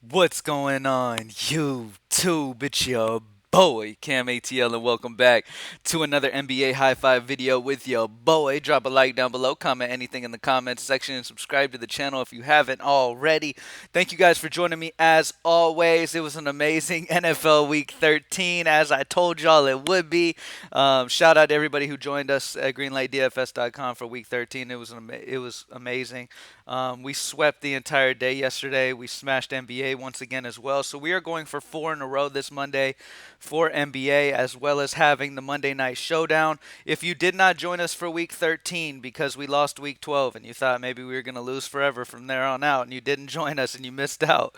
What's going on, YouTube? It's your boy, CamATL, and welcome back to another NBA High Five video with your boy. Drop a like down below, comment anything in the comments section, and subscribe to the channel if you haven't already. Thank you guys for joining me as always. It was an amazing NFL Week 13, as I told y'all it would be. Shout out to everybody who joined us at greenlightdfs.com for Week 13. It was amazing. We swept the entire day yesterday. We smashed NBA once again as well. So we are going for four in a row this Monday for NBA, as well as having the Monday Night Showdown. If you did not join us for Week 13 because we lost Week 12 and you thought maybe we were going to lose forever from there on out and you didn't join us and you missed out,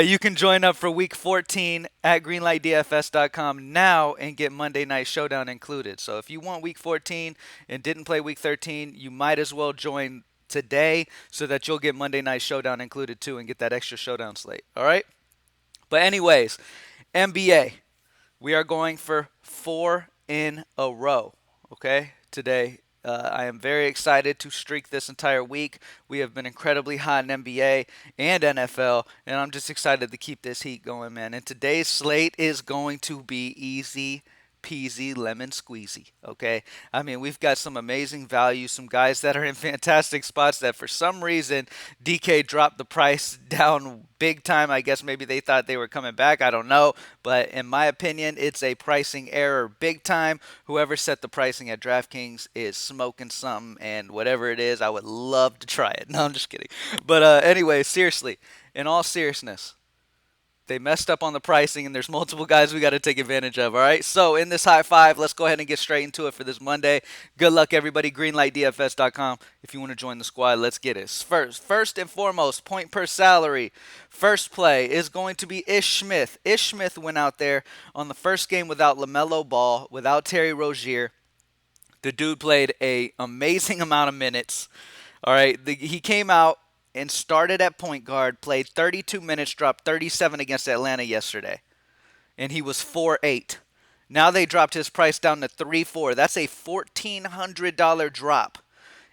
you can join up for Week 14 at greenlightdfs.com now and get Monday Night Showdown included. So if you want Week 14 and didn't play Week 13, you might as well join today so that you'll get Monday Night Showdown included too and get that extra showdown slate. All right? But anyways, NBA, we are going for four in a row. Okay? Today, I am very excited to streak this entire week. We have been incredibly hot in NBA and NFL, and I'm just excited to keep this heat going, man. And today's slate is going to be easy peasy lemon squeezy. Okay, I mean, we've got some amazing value, some guys that are in fantastic spots that for some reason DK dropped the price down big time. I guess maybe they thought they were coming back, I don't know, but in my opinion it's a pricing error big time. Whoever set the pricing at DraftKings is smoking something, and whatever it is, I would love to try it. No, I'm just kidding. But anyway, seriously, in all seriousness, they messed up on the pricing, and there's multiple guys we got to take advantage of. All right. So in this high five, let's go ahead and get straight into it for this Monday. Good luck, everybody. Greenlightdfs.com. If you want to join the squad, let's get it. First and foremost, point per salary. First play is going to be Ish Smith. Ish Smith went out there on the first game without LaMelo Ball, without Terry Rozier. The dude played a amazing amount of minutes. All right, he came out and started at point guard, played 32 minutes, dropped 37 against Atlanta yesterday, and he was 4-8. Now they dropped his price down to 3-4. That's a $1,400 drop.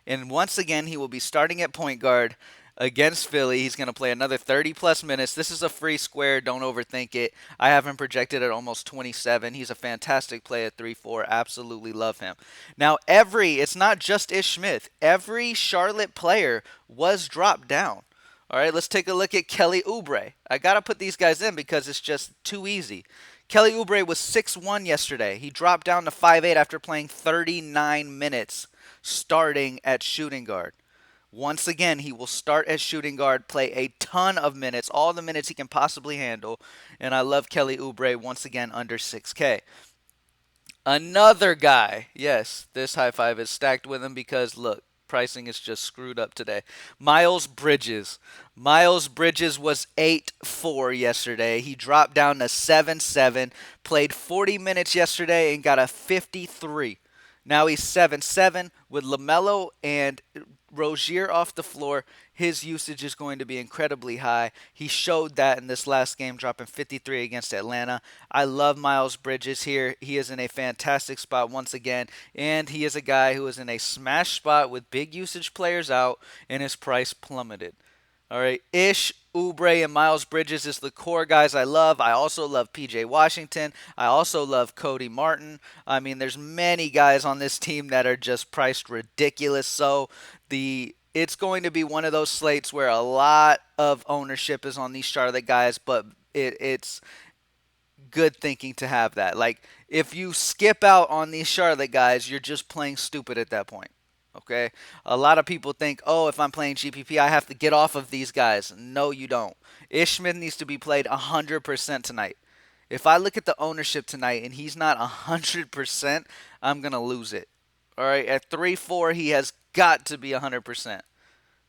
And once again, he will be starting at point guard against Philly. He's going to play another 30 plus minutes. This is a free square. Don't overthink it. I have him projected at almost 27. He's a fantastic play at 3-4. Absolutely love him. Now, it's not just Ish Smith. Every Charlotte player was dropped down. All right, let's take a look at Kelly Oubre. I got to put these guys in because it's just too easy. Kelly Oubre was 6-1 yesterday. He dropped down to 5-8 after playing 39 minutes starting at shooting guard. Once again, he will start as shooting guard, play a ton of minutes, all the minutes he can possibly handle, and I love Kelly Oubre once again under 6K. Another guy, yes, this high five is stacked with him because look, pricing is just screwed up today. Miles Bridges. Miles Bridges was 8-4 yesterday. He dropped down to 7-7, played 40 minutes yesterday and got a 53. Now he's 7-7 with LaMelo and Rozier off the floor. His usage is going to be incredibly high. He showed that in this last game, dropping 53 against Atlanta. I love Miles Bridges here. He is in a fantastic spot once again, and he is a guy who is in a smash spot with big usage players out, and his price plummeted. All right, Ish, Oubre, and Miles Bridges is the core guys I love. I also love PJ Washington. I also love Cody Martin. I mean, there's many guys on this team that are just priced ridiculous. So it's going to be one of those slates where a lot of ownership is on these Charlotte guys, but it's good thinking to have that. Like, if you skip out on these Charlotte guys, you're just playing stupid at that point. Okay? A lot of people think, oh, if I'm playing GPP, I have to get off of these guys. No, you don't. Ish Smith needs to be played 100% tonight. If I look at the ownership tonight and he's not 100%, I'm going to lose it. All right? At 3-4, he has got to be 100%.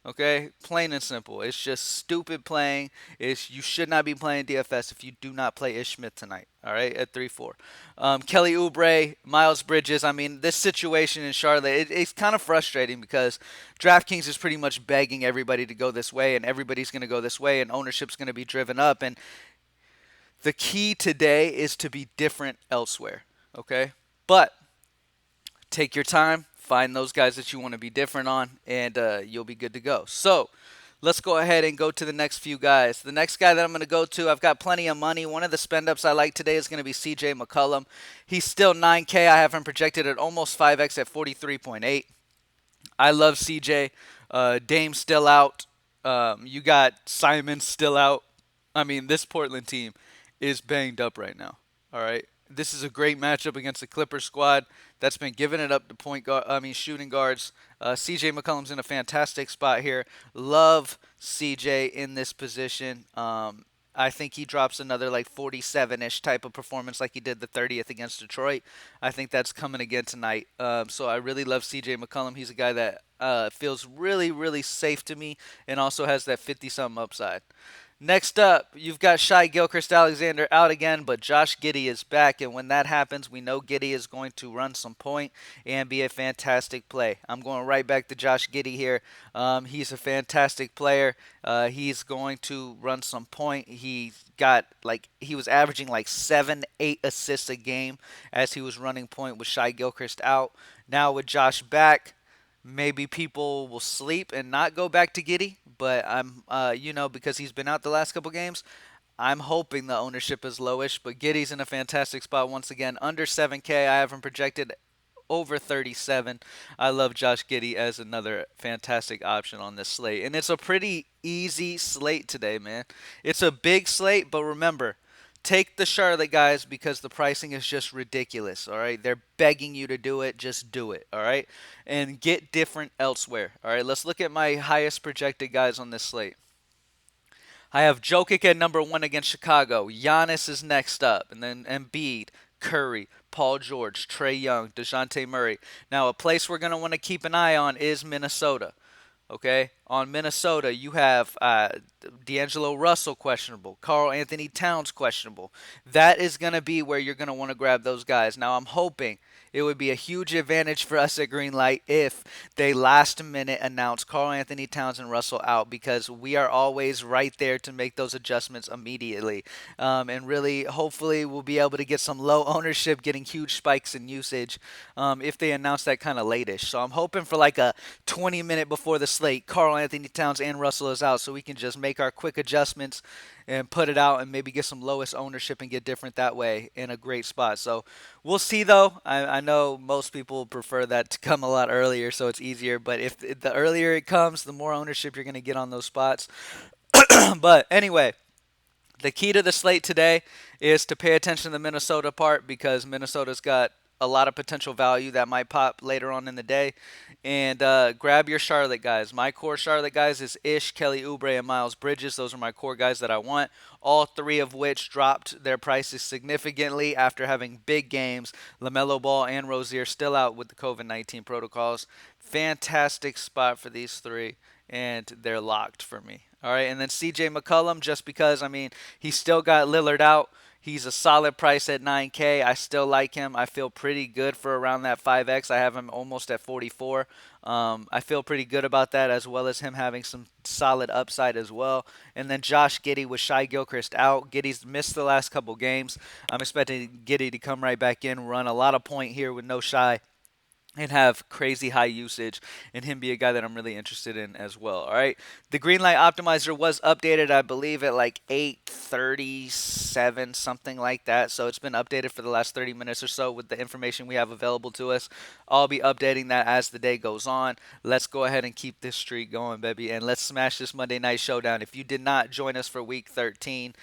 Okay, plain and simple. It's just stupid playing. You should not be playing DFS if you do not play Ish Smith tonight. All right, at 3-4. Kelly Oubre, Miles Bridges. I mean, this situation in Charlotte, it's kind of frustrating because DraftKings is pretty much begging everybody to go this way, and everybody's going to go this way, and ownership's going to be driven up. And the key today is to be different elsewhere. Okay, but take your time, find those guys that you want to be different on, and you'll be good to go. So let's go ahead and go to the next few guys. The next guy that I'm going to go to, I've got plenty of money. One of the spend ups I like today is going to be CJ McCollum. He's still 9K. I have him projected at almost 5X at 43.8. I love CJ. Dame's still out. You got Simon still out. I mean, this Portland team is banged up right now. All right. This is a great matchup against the Clippers squad that's been giving it up to shooting guards. CJ McCollum's in a fantastic spot here. Love CJ in this position. I think he drops another like 47-ish type of performance like he did the 30th against Detroit. I think that's coming again tonight. So I really love CJ McCollum. He's a guy that feels really, really safe to me and also has that 50-something upside. Next up, you've got Shai Gilchrist-Alexander out again, but Josh Giddy is back, and when that happens, we know Giddy is going to run some point and be a fantastic play. I'm going right back to Josh Giddy here. He's a fantastic player. He's going to run some point. He was averaging like 7-8 assists a game as he was running point with Shai Gilchrist out. Now with Josh back, maybe people will sleep and not go back to Giddy, but because he's been out the last couple games, I'm hoping the ownership is lowish. But Giddy's in a fantastic spot once again, under 7K. I have him projected over 37. I love Josh Giddy as another fantastic option on this slate, and it's a pretty easy slate today, man. It's a big slate, but remember, take the Charlotte guys because the pricing is just ridiculous, all right? They're begging you to do it. Just do it, all right? And get different elsewhere, all right? Let's look at my highest projected guys on this slate. I have Jokic at number 1 against Chicago. Giannis is next up, and then Embiid, Curry, Paul George, Trae Young, DeJounte Murray. Now, a place we're going to want to keep an eye on is Minnesota. Okay, on Minnesota, you have D'Angelo Russell questionable, Karl Anthony Towns questionable. That is going to be where you're going to want to grab those guys. Now, I'm hoping it would be a huge advantage for us at Greenlight if they last minute announce Karl Anthony Towns and Russell out, because we are always right there to make those adjustments immediately. And really, hopefully, we'll be able to get some low ownership, getting huge spikes in usage if they announce that kind of late-ish. So I'm hoping for like a 20-minute before the slate, Karl Anthony Towns and Russell is out, so we can just make our quick adjustments and put it out and maybe get some lowest ownership and get different that way in a great spot. So we'll see, though. I know most people prefer that to come a lot earlier, so it's easier. But if the earlier it comes, the more ownership you're going to get on those spots. But anyway, the key to the slate today is to pay attention to the Minnesota part, because Minnesota's got a lot of potential value that might pop later on in the day. And grab your Charlotte guys. My core Charlotte guys is Ish, Kelly Oubre, and Miles Bridges. Those are my core guys that I want. All three of which dropped their prices significantly after having big games. LaMelo Ball and Rozier still out with the COVID-19 protocols. Fantastic spot for these three, and they're locked for me. All right, and then CJ McCollum, just because, he's still got Lillard out. He's a solid price at 9K. I still like him. I feel pretty good for around that 5X. I have him almost at 44. I feel pretty good about that, as well as him having some solid upside as well. And then Josh Giddy with Shai Gilchrist out. Giddy's missed the last couple games. I'm expecting Giddy to come right back in, run a lot of point here with no Shai, and have crazy high usage, and him be a guy that I'm really interested in as well. All right, the Greenlight Optimizer was updated, I believe, at like 8:37, something like that. So it's been updated for the last 30 minutes or so with the information we have available to us. I'll be updating that as the day goes on. Let's go ahead and keep this streak going, baby, and let's smash this Monday Night Showdown. If you did not join us for Week 13,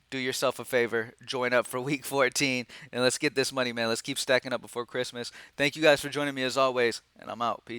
do yourself a favor, join up for Week 14, and let's get this money, man. Let's keep stacking up before Christmas. Thank you guys for joining me as always, and I'm out. Peace.